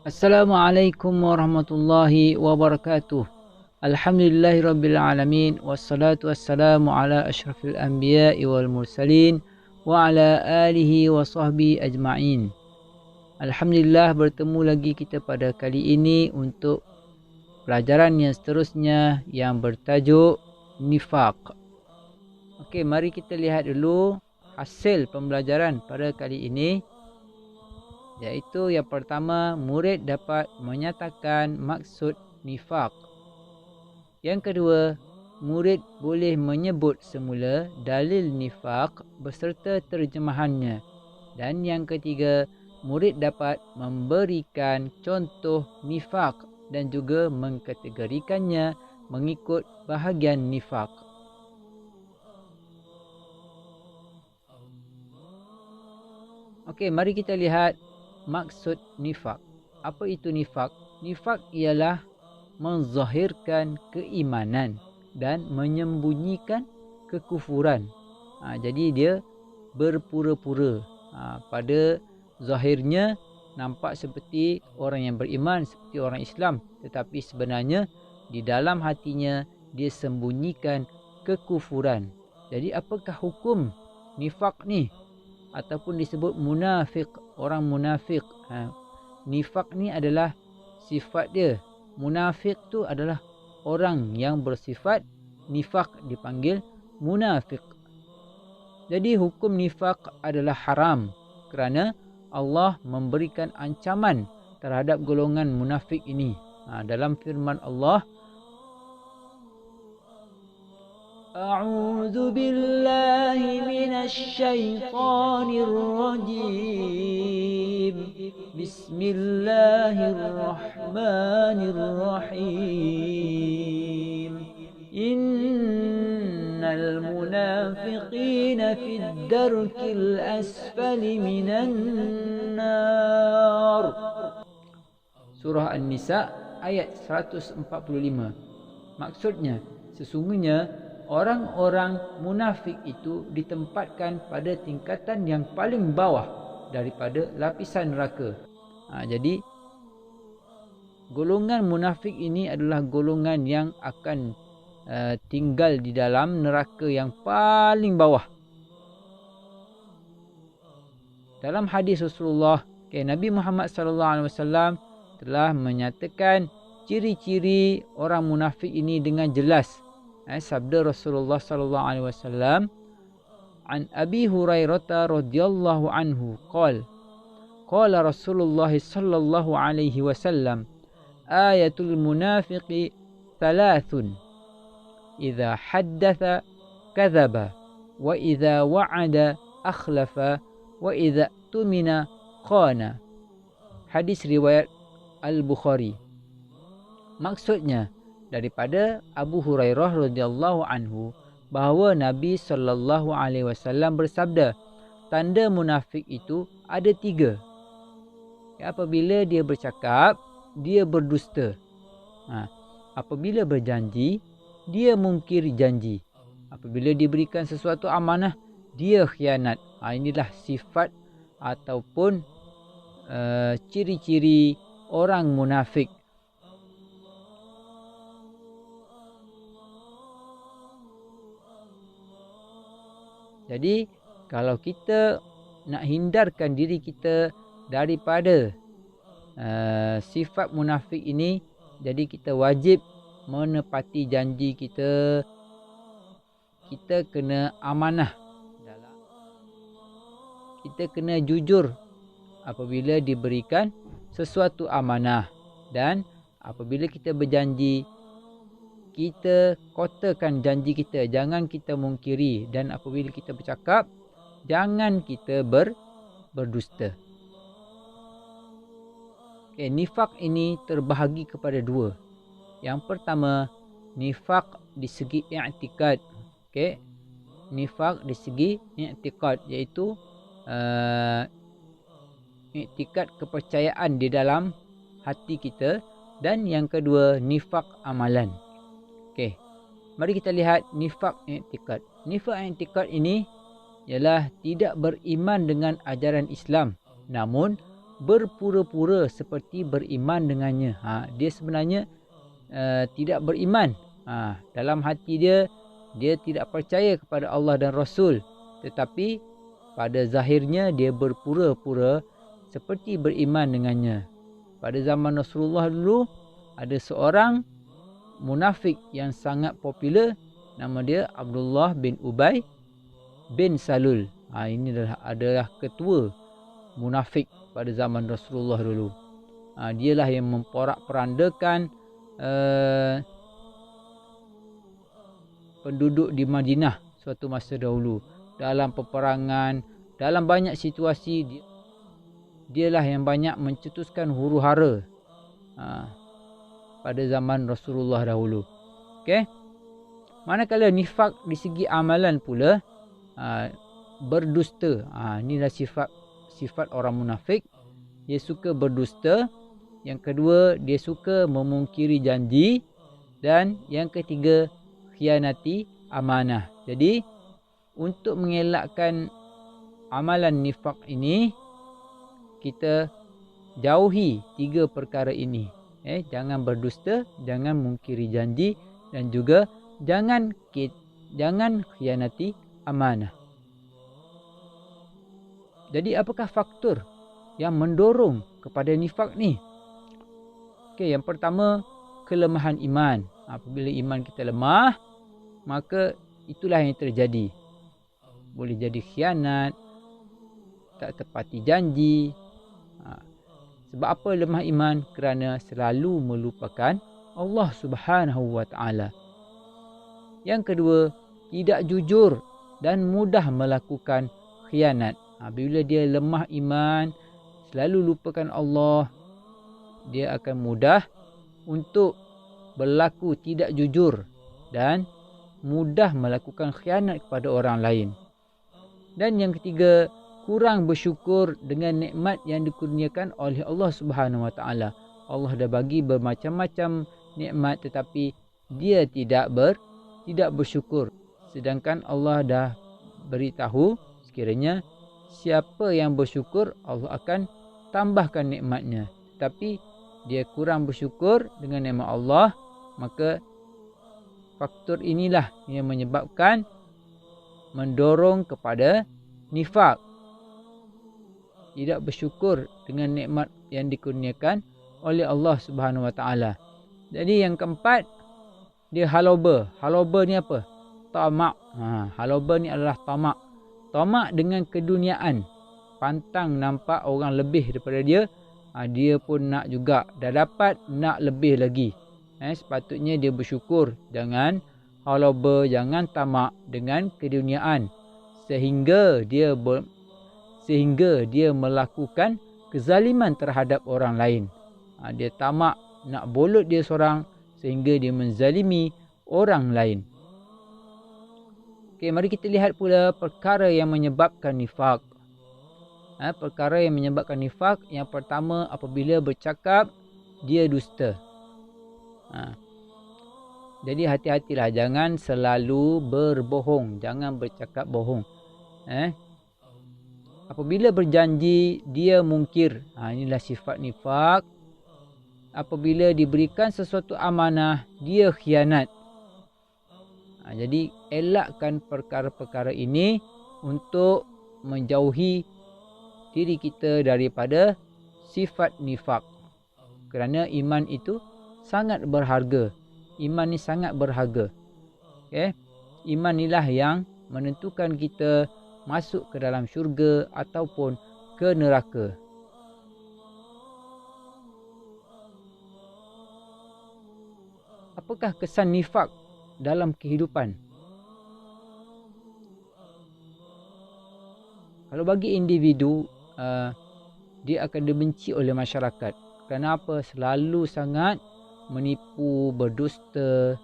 Assalamualaikum warahmatullahi wabarakatuh. Alhamdulillahirabbil alamin wassalatu wassalamu ala asyrafil anbiya'i wal mursalin wa ala alihi wa sahbihi ajma'in. Alhamdulillah, bertemu lagi kita pada kali ini untuk pelajaran yang seterusnya yang bertajuk nifaq. Okey, mari kita lihat dulu hasil pembelajaran pada kali ini. Iaitu yang pertama, murid dapat menyatakan maksud nifaq. Yang kedua, murid boleh menyebut semula dalil nifaq beserta terjemahannya. Dan yang ketiga, murid dapat memberikan contoh nifaq dan juga mengkategorikannya mengikut bahagian nifaq. Okey, mari kita lihat maksud nifaq. Apa itu nifaq? Nifaq ialah menzahirkan keimanan dan menyembunyikan kekufuran. Jadi dia berpura-pura. Pada zahirnya nampak seperti orang yang beriman, seperti orang Islam, tetapi sebenarnya di dalam hatinya dia sembunyikan kekufuran. Jadi apakah hukum nifaq ni? Ataupun disebut munafik, orang munafik. Nifaq ni adalah sifat dia. Munafik tu adalah orang yang bersifat nifaq, dipanggil munafik. Jadi hukum nifaq adalah haram kerana Allah memberikan ancaman terhadap golongan munafik ini. Dalam firman Allah, A'udzu billahi minasy syaithanir rajim. Bismillahirrahmanirrahim. Innal munafiqina fid darkil asfali minan nar. Surah An-Nisa ayat 145. Maksudnya, sesungguhnya orang-orang munafik itu ditempatkan pada tingkatan yang paling bawah daripada lapisan neraka. Jadi golongan munafik ini adalah golongan yang akan tinggal di dalam neraka yang paling bawah. Dalam hadis Rasulullah, Nabi Muhammad SAW telah menyatakan ciri-ciri orang munafik ini dengan jelas. Sabda Rasulullah sallallahu alaihi wasallam, an Abi Hurairah radhiyallahu anhu qala Rasulullah sallallahu alaihi wasallam, ayatul munafiqi thalathun, idza haddatha kadzaba, wa idza wa'ada akhlafa, wa idza tumina khana. Hadis riwayat Al-Bukhari. Maksudnya, daripada Abu Hurairah radhiyallahu anhu bahawa Nabi sallallahu alaihi wasallam bersabda, tanda munafik itu ada 3. Apabila dia bercakap, dia berdusta. Apabila berjanji, dia mungkir janji. Apabila diberikan sesuatu amanah, dia khianat. Inilah sifat ataupun ciri-ciri orang munafik. Jadi kalau kita nak hindarkan diri kita daripada sifat munafik ini, jadi kita wajib menepati janji kita. Kita kena amanah. Kita kena jujur apabila diberikan sesuatu amanah. Dan apabila kita berjanji, kita kotakan janji kita, jangan kita mungkiri. Dan apabila kita bercakap, jangan kita berdusta. Nifaq ini terbahagi kepada 2. Yang pertama, nifaq di segi i'tikad. Nifaq di segi i'tikad, iaitu iktikad kepercayaan di dalam hati kita. Dan yang kedua, nifak amalan. Okey. Mari kita lihat nifak iktikad. Nifak iktikad ini ialah tidak beriman dengan ajaran Islam, namun berpura-pura seperti beriman dengannya. Dia sebenarnya tidak beriman. Dalam hati dia tidak percaya kepada Allah dan Rasul, tetapi pada zahirnya dia berpura-pura seperti beriman dengannya. Pada zaman Rasulullah dulu ada seorang munafik yang sangat popular, nama dia Abdullah bin Ubay bin Salul. Ini adalah ketua munafik pada zaman Rasulullah dulu. Dialah yang memporak-perandakan penduduk di Madinah suatu masa dahulu. Dalam peperangan, dalam banyak situasi, dialah yang banyak mencetuskan huru-hara pada zaman Rasulullah dahulu. Okey. Manakala nifak di segi amalan pula, berdusta. Inilah sifat orang munafik. Dia suka berdusta. Yang kedua, dia suka memungkiri janji. Dan yang ketiga, khianati amanah. Jadi, untuk mengelakkan amalan nifak ini, kita jauhi 3 perkara ini. Jangan berdusta, jangan mungkiri janji, dan juga jangan khianati amanah. Jadi apakah faktor yang mendorong kepada nifak ni? Okey, yang pertama, kelemahan iman. Apabila iman kita lemah, maka itulah yang terjadi. Boleh jadi khianat, tak tepati janji. Sebab apa lemah iman? Kerana selalu melupakan Allah Subhanahu wa taala. Yang kedua, tidak jujur dan mudah melakukan khianat. Bila dia lemah iman, selalu lupakan Allah, dia akan mudah untuk berlaku tidak jujur dan mudah melakukan khianat kepada orang lain. Dan yang ketiga, kurang bersyukur dengan nikmat yang dikurniakan oleh Allah Subhanahu Wa Taala. Allah dah bagi bermacam-macam nikmat, tetapi dia tidak bersyukur. Sedangkan Allah dah beritahu sekiranya siapa yang bersyukur, Allah akan tambahkan nikmatnya. Tetapi dia kurang bersyukur dengan nikmat Allah, maka faktor inilah yang menyebabkan mendorong kepada nifak. Tidak bersyukur dengan nikmat yang dikurniakan oleh Allah Subhanahu Wa Taala. Jadi yang keempat, dia haloba. Haloba ni apa? Tamak. Haloba ni adalah tamak. Tamak dengan keduniaan. Pantang nampak orang lebih daripada dia, dia pun nak juga. Dah dapat, nak lebih lagi. Sepatutnya dia bersyukur. Jangan haloba, jangan tamak dengan keduniaan. Sehingga dia melakukan kezaliman terhadap orang lain. Dia tamak nak bolot dia seorang sehingga dia menzalimi orang lain. Okey, mari kita lihat pula perkara yang menyebabkan nifak. Perkara yang menyebabkan nifak, yang pertama, apabila bercakap dia dusta. Jadi hati-hatilah, jangan selalu berbohong, jangan bercakap bohong. Apabila berjanji dia mungkir. Inilah sifat nifak. Apabila diberikan sesuatu amanah, dia khianat. Jadi elakkan perkara-perkara ini untuk menjauhi diri kita daripada sifat nifak. Kerana iman itu sangat berharga. Iman ni sangat berharga. Iman inilah yang menentukan kita masuk ke dalam syurga ataupun ke neraka. Apakah kesan nifak dalam kehidupan? Kalau bagi individu, dia akan dibenci oleh masyarakat. Kenapa? Selalu sangat menipu, berdusta,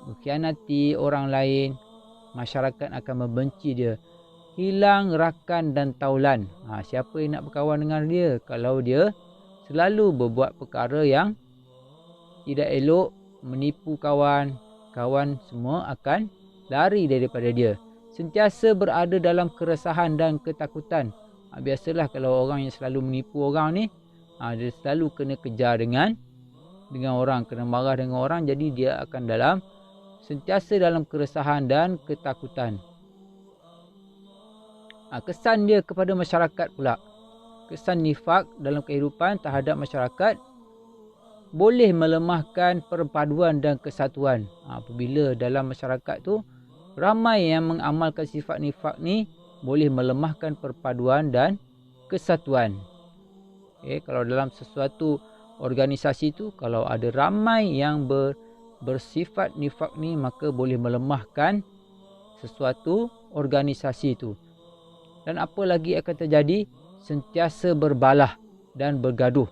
mengkhianati orang lain. Masyarakat akan membenci dia. hilang rakan dan taulan. Siapa yang nak berkawan dengan dia kalau dia selalu berbuat perkara yang tidak elok, menipu kawan, kawan semua akan lari daripada dia. Sentiasa berada dalam keresahan dan ketakutan. Biasalah kalau orang yang selalu menipu orang ni, dia selalu kena kejar dengan orang, kena marah dengan orang, jadi dia akan sentiasa dalam keresahan dan ketakutan. Kesan dia kepada masyarakat pula. Kesan nifak dalam kehidupan terhadap masyarakat boleh melemahkan perpaduan dan kesatuan. Apabila dalam masyarakat tu ramai yang mengamalkan sifat nifak ni, boleh melemahkan perpaduan dan kesatuan. Kalau dalam sesuatu organisasi tu, kalau ada ramai yang bersifat nifak ni, maka boleh melemahkan sesuatu organisasi tu. Dan apa lagi akan terjadi? Sentiasa berbalah dan bergaduh.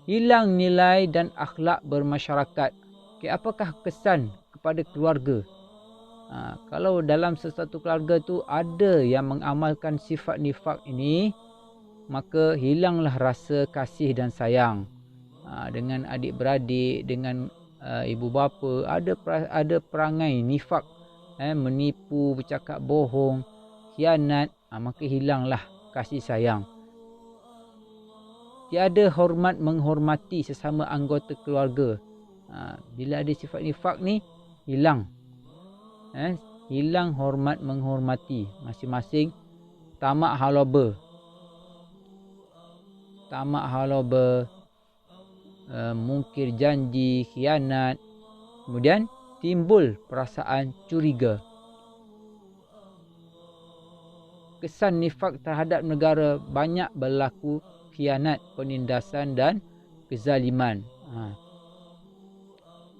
Hilang nilai dan akhlak bermasyarakat. Apakah kesan kepada keluarga? Kalau dalam sesuatu keluarga tu ada yang mengamalkan sifat nifak ini, maka hilanglah rasa kasih dan sayang. Dengan adik-beradik, dengan ibu bapa, ada perangai nifak, menipu, bercakap bohong, khianat, maka hilanglah kasih sayang. Tiada hormat menghormati sesama anggota keluarga. Bila ada sifat nifak ni, hilang. Hilang hormat menghormati. Masing-masing tamak haloba. Mungkir janji, khianat. Kemudian timbul perasaan curiga. Kesan nifak terhadap negara banyak berlaku khianat, penindasan dan kezaliman.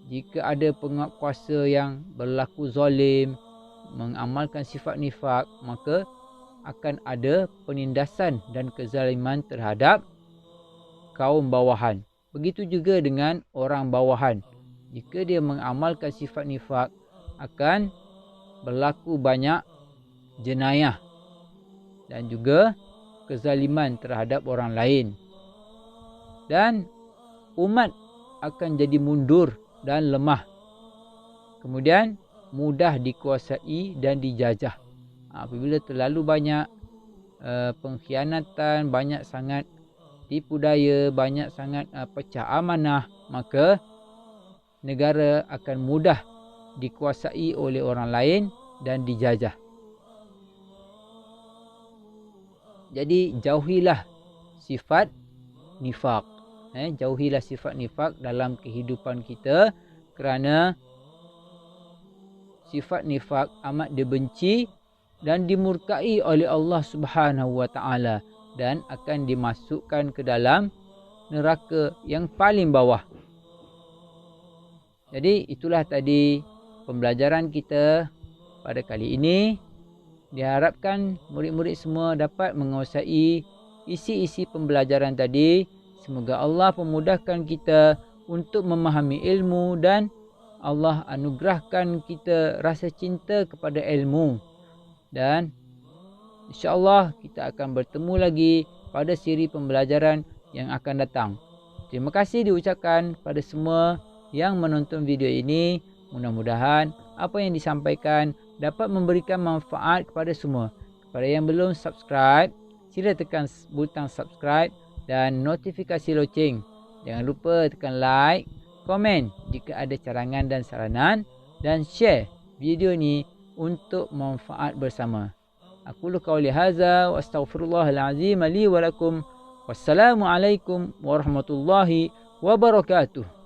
Jika ada penguatkuasa yang berlaku zalim, mengamalkan sifat nifak, maka akan ada penindasan dan kezaliman terhadap kaum bawahan. Begitu juga dengan orang bawahan. Jika dia mengamalkan sifat nifak, akan berlaku banyak jenayah dan juga kezaliman terhadap orang lain. Dan umat akan jadi mundur dan lemah. Kemudian mudah dikuasai dan dijajah. Apabila terlalu banyak pengkhianatan, banyak sangat tipu daya, banyak sangat pecah amanah, maka negara akan mudah dikuasai oleh orang lain dan dijajah. Jadi jauhilah sifat nifak. Jauhilah sifat nifak dalam kehidupan kita, kerana sifat nifak amat dibenci dan dimurkai oleh Allah Subhanahu wa taala dan akan dimasukkan ke dalam neraka yang paling bawah. Jadi itulah tadi pembelajaran kita pada kali ini. Diharapkan murid-murid semua dapat menguasai isi-isi pembelajaran tadi. Semoga Allah memudahkan kita untuk memahami ilmu dan Allah anugerahkan kita rasa cinta kepada ilmu. Dan insya-Allah kita akan bertemu lagi pada siri pembelajaran yang akan datang. Terima kasih diucapkan pada semua yang menonton video ini. Mudah-mudahan apa yang disampaikan dapat memberikan manfaat kepada semua. Kepada yang belum subscribe, sila tekan butang subscribe dan notifikasi loceng. Jangan lupa tekan like, komen jika ada carangan dan saranan, dan share video ni untuk manfaat bersama. Aku qauli hadza wa astaghfirullahal azim li wa lakum. Wassalamualaikum warahmatullahi wabarakatuh.